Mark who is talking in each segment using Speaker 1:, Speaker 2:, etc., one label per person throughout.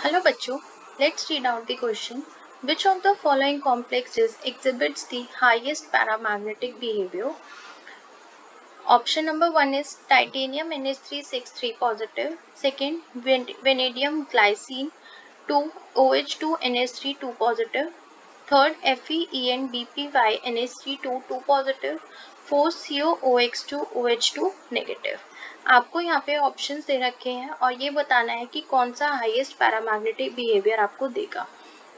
Speaker 1: Hello बच्चों, let's read out the question. Which of the following complexes exhibits the highest paramagnetic behavior? Option number 1 is titanium NH363 positive. Second, vanadium glycine 2 OH2 NH3 2 positive. Third, FeEN BPY NH3 2 positive. Fourth, COOX2 OH2 negative. आपको यहाँ पे options दे रखे हैं और ये बताना है कि कौन सा हाईएस्ट पैरामैग्नेटिक बिहेवियर आपको देगा।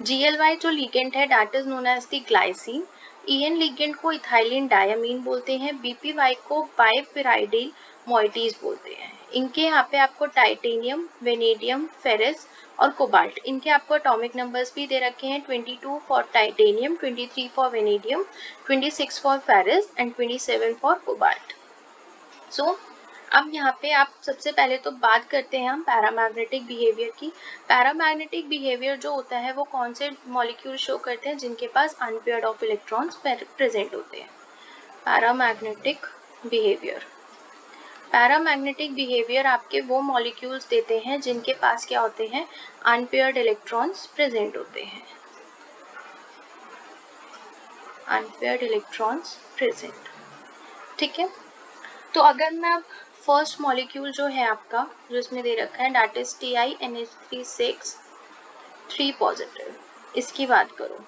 Speaker 1: GLY जो लिगेंड है that is known as the glycine. EN ligand को इथाइलिन डायमीन बोलते हैं। BPY को बाइपिराइडिल मॉइटीज बोलते हैं। इनके यहाँ पे आपको टाइटेनियम, वेनेडियम, फेरस और कोबाल्ट, इनके आपको एटॉमिक नंबर्स भी दे रखे हैं। 22 for titanium, 23 for vanadium, 26 for ferrous and 27 for cobalt. So अब यहाँ पे आप सबसे पहले तो बात करते हैं हम पैरामैग्नेटिक बिहेवियर की। पैरामैग्नेटिक बिहेवियर जो होता है वो कौन से मॉलिक्यूल शो करते हैं जिनके पास अनपेयर्ड ऑफ इलेक्ट्रॉन्स प्रेजेंट होते हैं। पैरामैग्नेटिक बिहेवियर आपके वो मॉलिक्यूल्स देते हैं जिनके पास क्या होते हैं, अनपेयर्ड इलेक्ट्रॉन्स प्रेजेंट होते हैं। अनपेयर्ड इलेक्ट्रॉन्स प्रेजेंट, ठीक है। तो अगर मैं फर्स्ट मॉलिक्यूल जो है आपका जो इसमें दे रखा है दैट इज TiNH3 3 पॉजिटिव, इसकी बात करूं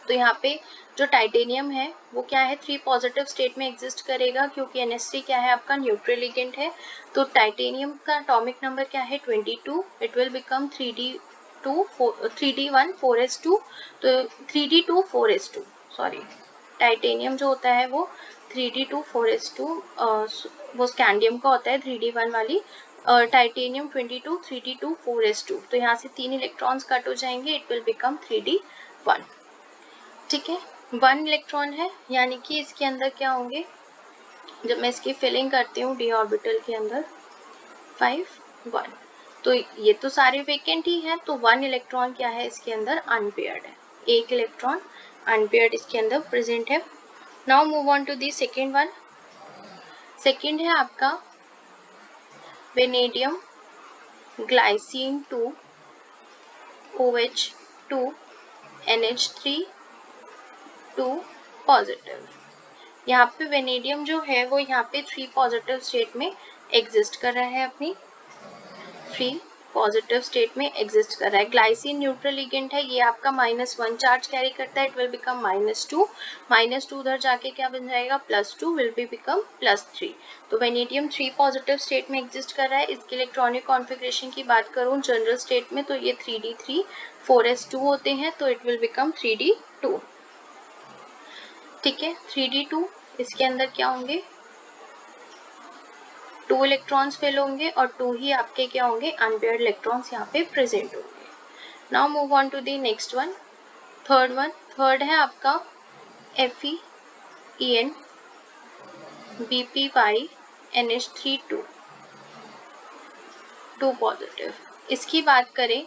Speaker 1: तो यहाँ पे जो टाइटेनियम है वो क्या है, 3 पॉजिटिव स्टेट में एग्जिस्ट करेगा क्योंकि NH3 क्या है आपका न्यूट्रल लिगेंड है। तो टाइटेनियम का एटॉमिक नंबर क्या है 22, it will become 3D1 4s2, तो 3D2 4s2 सॉरी, टाइटेनियम जो होता है वो 3D2 4s2 वो स्कैंडियम का होता है 3D1 वाली, टाइटेनियम 22 3D2 4s2, तो यहाँ से 3 इलेक्ट्रॉन्स कट हो जाएंगे, इट विल बिकम 3D1, ठीक है। 1 इलेक्ट्रॉन है यानी कि इसके अंदर क्या होंगे, जब मैं इसकी फिलिंग करती हूँ डी ऑर्बिटल के अंदर 5 1, तो ये तो सारे वेकेंट ही है, तो 1 इलेक्ट्रॉन क्या है इसके अंदर अनपेयर्ड है, 1 इलेक्ट्रॉन अनपेयर्ड इसके अंदर प्रेजेंट है। Now move on to the second one. Second है आपका vanadium glycine 2 OH2 NH3 2 positive. यहाँ पे वेनेडियम जो है वो यहाँ पे 3 पॉजिटिव स्टेट में एग्जिस्ट कर रहा है, अपनी 3 पॉजिटिव स्टेट में एग्जिस्ट कर रहा है। ग्लाइसिन न्यूट्रल लिगेंड है, ये आपका -1 चार्ज कैरी करता है, इट विल बिकम -2 उधर जाके क्या बन जाएगा +2 विल बी बिकम +3। तो वेनेडियम 3 पॉजिटिव स्टेट में एग्जिस्ट कर रहा है। इसके इलेक्ट्रॉनिक कॉन्फ़िगरेशन की बात करूँ जनरल स्टेट में तो ये 3D3 4s2 होते हैं, तो इट विल बिकम 3D2, ठीक है। 3D2 इसके अंदर क्या होंगे, 2 इलेक्ट्रॉन्स फिल होंगे और 2 ही आपके क्या होंगे अनपेयर्ड इलेक्ट्रॉन्स यहाँ पे प्रेजेंट होंगे। Now move on to the next one, third है आपका FeEN BPY NH3 2 पॉजिटिव। इसकी बात करें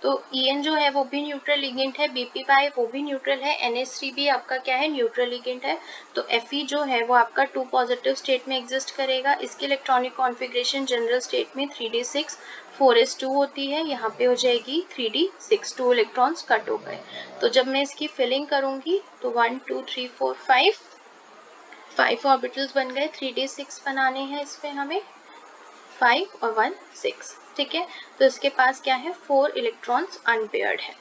Speaker 1: तो EN जो है वो भी न्यूट्रल लिगेंड है, BPY वो भी न्यूट्रल है, NH3 भी आपका क्या है न्यूट्रल लिगेंड है, तो Fe जो है वो आपका 2 पॉजिटिव स्टेट में एग्जिस्ट करेगा। इसकी इलेक्ट्रॉनिक कॉन्फ़िगरेशन जनरल स्टेट में 3D6 4s2 होती है, यहाँ पे हो जाएगी 3D6, 2 इलेक्ट्रॉन्स कट हो गए। तो जब मैं इसकी फिलिंग करूँगी तो 1 2 3 4 5 ऑर्बिटल्स बन गए, 3D6 बनाने हैं इसमें हमें, 5 और 1 6, ठीक है। तो इसके पास क्या है 4 इलेक्ट्रॉन्स अनपेयर्ड है।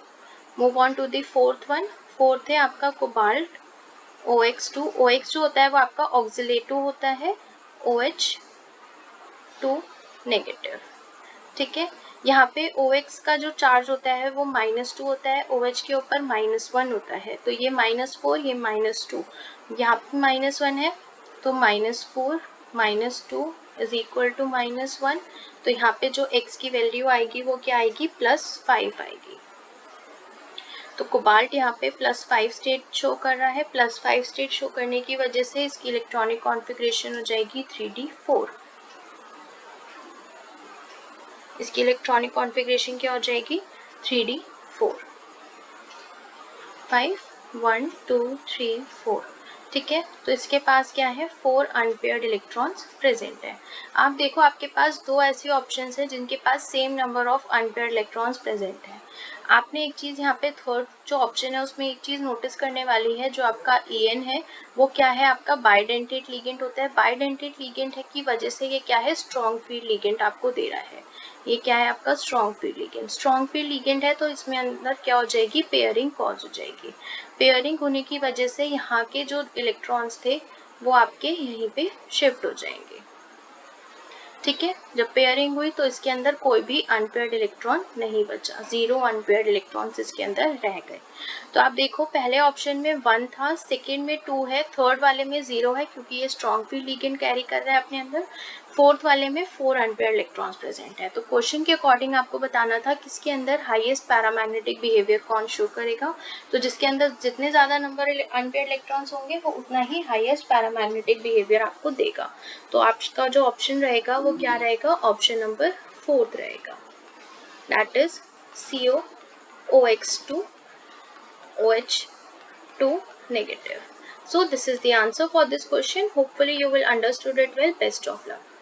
Speaker 1: Move on to the fourth one. Fourth है आपका कोबाल्ट OX2। OX जो होता है वो आपका ऑक्सिलेटो होता है, OH2 नेगेटिव, ठीक है। यहाँ पे OX का जो चार्ज होता है वो -2 होता है, OH के ऊपर -1 होता है, तो ये -4 ये -2, यहाँ पे -1 है तो -4 -2 इज इक्वल टू -1, तो यहाँ पे जो x की वैल्यू आएगी वो क्या आएगी +5 आएगी। तो कोबाल्ट यहाँ पे +5 स्टेट शो कर रहा है, +5 स्टेट शो करने की वजह से इसकी इलेक्ट्रॉनिक कॉन्फ़िगरेशन हो जाएगी 3D4। इसकी इलेक्ट्रॉनिक कॉन्फ़िगरेशन क्या हो जाएगी 3D4, 5 1 2 3 4, ठीक है, तो इसके पास क्या है, 4 अनपेयर्ड इलेक्ट्रॉन्स प्रेजेंट है। आप देखो आपके पास दो ऐसे ऑप्शंस हैं जिनके पास same number of unpaired electrons present है। आपने एक चीज़ यहाँ पे थर्ड जो ऑप्शन है उसमें एक चीज़ नोटिस करने वाली है, जो आपका EN है वो क्या है, आपका बाइडेंटेट लिगेंड होता है। बाइडेंटेट लिगेंड है की वजह से ये क्या है, स्ट्रॉन्ग फील्ड लिगेंड आपको दे रहा है। ये क्या है आपका strong field ligand. Strong field ligand है तो इसमें अंदर क्या हो जाएगी, पेयरिंग कॉज हो जाएगी। पेयरिंग होने की वजह से यहाँ के जो इलेक्ट्रॉन्स थे वो आपके यहीं पे शिफ्ट हो जाएंगे। ठीक है, जब पेयरिंग हुई तो इसके अंदर कोई भी अनपेयर्ड इलेक्ट्रॉन नहीं बचा, 0 अनपेयर्ड इलेक्ट्रॉन्स इसके अंदर रह गए। तो आप देखो पहले ऑप्शन में 1 था, सेकेंड में 2 है, थर्ड वाले में 0 है क्योंकि ये स्ट्रॉन्ग फील्ड लिगेंड कैरी कर रहा है अपने अंदर, फोर्थ वाले में 4 अनपेयर्ड इलेक्ट्रॉन्स प्रेजेंट है। तो क्वेश्चन के अकॉर्डिंग आपको बताना था किसके अंदर हाईएस्ट पैरामैग्नेटिक बिहेवियर कौन शो करेगा। तो जिसके अंदर जितने ज़्यादा नंबर अनपेयर्ड इलेक्ट्रॉन्स होंगे वो उतना ही हाईएस्ट पैरामैग्नेटिक बिहेवियर आपको देगा। तो आपका जो ऑप्शन रहेगा वो क्या रहेगा, ऑप्शन नंबर 4 रहेगा, that is COOX2 OH2 negative. So this is the answer for this question. Hopefully you will understood it well. Best of luck.